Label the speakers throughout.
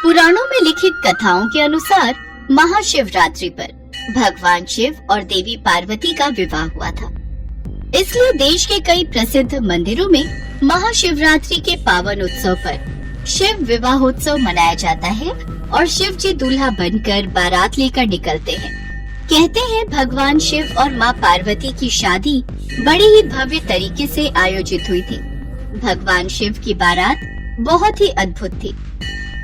Speaker 1: पुराणों में लिखित कथाओं के अनुसार महाशिवरात्रि पर भगवान शिव और देवी पार्वती का विवाह हुआ था। इसलिए देश के कई प्रसिद्ध मंदिरों में महाशिवरात्रि के पावन उत्सव पर शिव विवाहोत्सव मनाया जाता है और शिव जी दूल्हा बनकर बारात लेकर निकलते हैं। कहते हैं भगवान शिव और माँ पार्वती की शादी बड़ी ही भव्य तरीके से आयोजित हुई थी। भगवान शिव की बारात बहुत ही अद्भुत थी।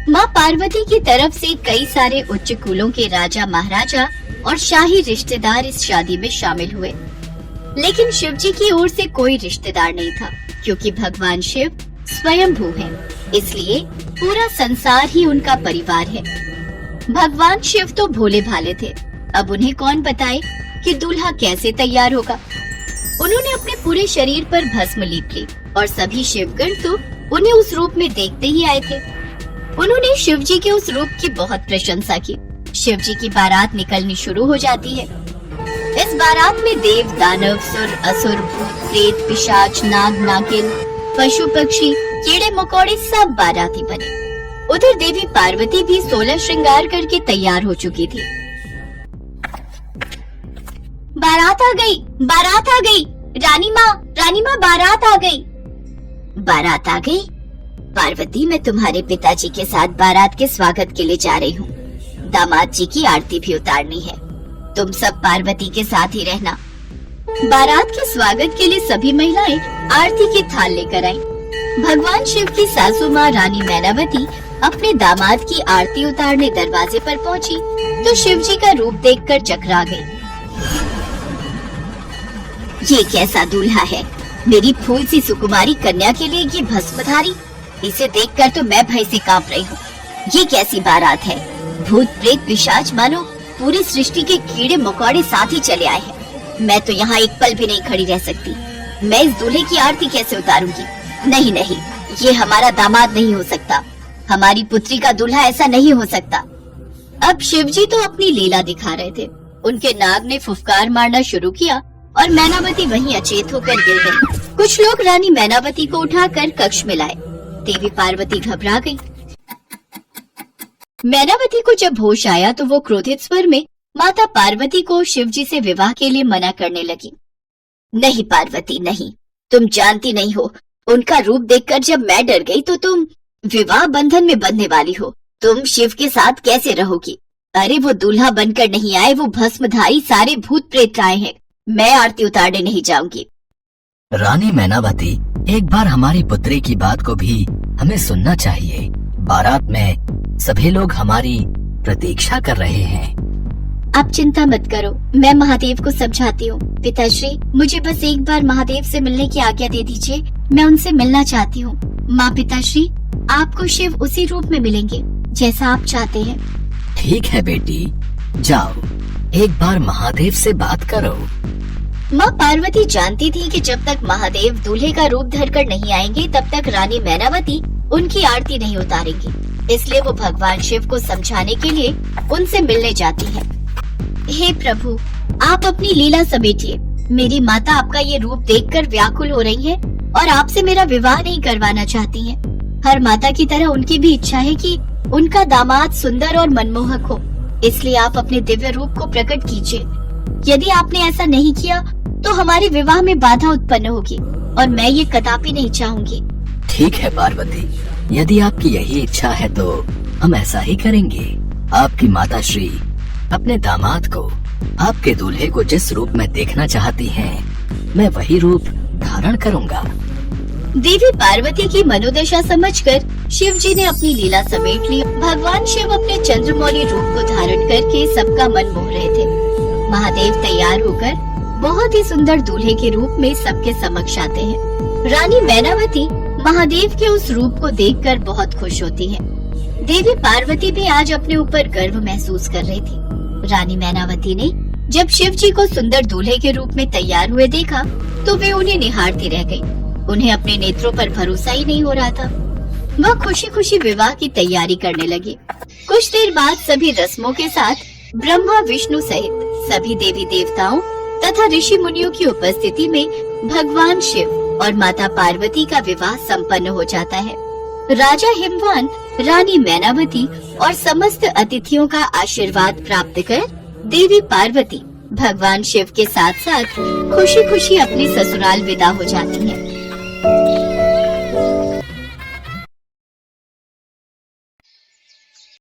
Speaker 1: माँ पार्वती की तरफ से कई सारे उच्च कुलों के राजा महाराजा और शाही रिश्तेदार इस शादी में शामिल हुए, लेकिन शिव जी की ओर से कोई रिश्तेदार नहीं था, क्योंकि भगवान शिव स्वयंभू हैं, इसलिए पूरा संसार ही उनका परिवार है। भगवान शिव तो भोले भाले थे, अब उन्हें कौन बताए कि दूल्हा कैसे तैयार होगा। उन्होंने अपने पूरे शरीर पर भस्म लीप ली और सभी शिवगण तो उन्हें उस रूप में देखते ही आए थे। उन्होंने शिव जी के उस रूप की बहुत प्रशंसा की। शिव जी की बारात निकलनी शुरू हो जाती है। इस बारात में देव, दानव, सुर, असुर, भूत, प्रेत, पिशाच, नाग, नागिन, पशु, पक्षी, कीड़े मकोड़े सब बाराती बने। उधर देवी पार्वती भी 16 श्रृंगार करके तैयार हो चुकी थी। बारात आ गई, बारात आ गई, रानी माँ बारात आ गई। बारात आ गई? पार्वती, मैं तुम्हारे पिताजी के साथ बारात के स्वागत के लिए जा रही हूँ। दामाद जी की आरती भी उतारनी है। तुम सब पार्वती के साथ ही रहना। बारात के स्वागत के लिए सभी महिलाएं आरती की थाल लेकर आईं। भगवान शिव की सासू माँ रानी मैनावती अपने दामाद की आरती उतारने दरवाजे पर पहुँची तो शिव जी का रूप देखकर चकरा गई। ये कैसा दूल्हा है? मेरी फूल सी सुकुमारी कन्या के लिए ये भस्मधारी? इसे देखकर तो मैं भय से कांप रही हूँ। ये कैसी बारात है? भूत, प्रेत, पिशाच मानो पूरी सृष्टि के कीड़े मकोड़े साथ ही चले आए हैं। मैं तो यहाँ एक पल भी नहीं खड़ी रह सकती। मैं इस दूल्हे की आरती कैसे उतारूंगी? नहीं, ये हमारा दामाद नहीं हो सकता। हमारी पुत्री का दूल्हा ऐसा नहीं हो सकता। अब शिवजी तो अपनी लीला दिखा रहे थे। उनके नाग ने फुफकार मारना शुरू किया और मैनावती वहीं अचेत होकर गिर गई। कुछ लोग रानी मैनावती को उठाकर कक्ष में लाए। देवी पार्वती घबरा गई। मैनावती को जब होश आया तो वो क्रोधित स्वर में माता पार्वती को शिवजी से विवाह के लिए मना करने लगी। नहीं पार्वती, नहीं, तुम जानती नहीं हो। उनका रूप देखकर जब मैं डर गई तो तुम विवाह बंधन में बंधने वाली हो। तुम शिव के साथ कैसे रहोगी? अरे वो दूल्हा बनकर नहीं आए, वो भस्मधारी सारे भूत प्रेत आए हैं। मैं आरती उतारने नहीं जाऊंगी।
Speaker 2: रानी मैनावती, एक बार हमारी पुत्री की बात को भी हमें सुनना चाहिए। बारात में सभी लोग हमारी प्रतीक्षा कर रहे हैं।
Speaker 1: आप चिंता मत करो, मैं महादेव को समझाती हूँ। पिताश्री, मुझे बस एक बार महादेव से मिलने की आज्ञा दे दीजिए। मैं उनसे मिलना चाहती हूँ। माँ पिताश्री, आपको शिव उसी रूप में मिलेंगे जैसा आप चाहते हैं।
Speaker 2: ठीक है बेटी, जाओ एक बार महादेव से बात करो।
Speaker 1: माँ पार्वती जानती थी कि जब तक महादेव दूल्हे का रूप धरकर नहीं आएंगे तब तक रानी मैनावती उनकी आरती नहीं उतारेंगी। इसलिए वो भगवान शिव को समझाने के लिए उनसे मिलने जाती है। हे प्रभु, आप अपनी लीला समेटिए। मेरी माता आपका ये रूप देखकर व्याकुल हो रही है और आपसे मेरा विवाह नहीं करवाना चाहती हैं। हर माता की तरह उनकी भी इच्छा है कि उनका दामाद सुंदर और मनमोहक हो। इसलिए आप अपने दिव्य रूप को प्रकट कीजिए। यदि आपने ऐसा नहीं किया तो हमारे विवाह में बाधा उत्पन्न होगी और मैं ये कदापि नहीं चाहूंगी।
Speaker 2: ठीक है पार्वती, यदि आपकी यही इच्छा है तो हम ऐसा ही करेंगे। आपकी माता श्री अपने दामाद को, आपके दूल्हे को जिस रूप में देखना चाहती हैं, मैं वही रूप धारण करूंगा।
Speaker 1: देवी पार्वती की मनोदशा समझकर शिव जी ने अपनी लीला समेट ली। भगवान शिव अपने चंद्रमौली रूप को धारण करके सबका मन मोह रहे थे। महादेव तैयार होकर बहुत ही सुंदर दूल्हे के रूप में सबके समक्ष आते हैं। रानी मैनावती महादेव के उस रूप को देखकर बहुत खुश होती है। देवी पार्वती भी आज अपने ऊपर गर्व महसूस कर रही थी। रानी मैनावती ने जब शिव जी को सुंदर दूल्हे के रूप में तैयार हुए देखा तो वे उन्हें निहारती रह गई। उन्हें अपने नेत्रों पर भरोसा ही नहीं हो रहा था। वह खुशी खुशी विवाह की तैयारी करने लगी। कुछ देर बाद सभी रस्मों के साथ ब्रह्मा, विष्णु सहित सभी देवी देवताओं तथा ऋषि मुनियों की उपस्थिति में भगवान शिव और माता पार्वती का विवाह संपन्न हो जाता है। राजा हिमवान रानी मैनावती और समस्त अतिथियों का आशीर्वाद प्राप्त कर देवी पार्वती भगवान शिव के साथ साथ खुशी खुशी अपने ससुराल विदा हो जाती हैं।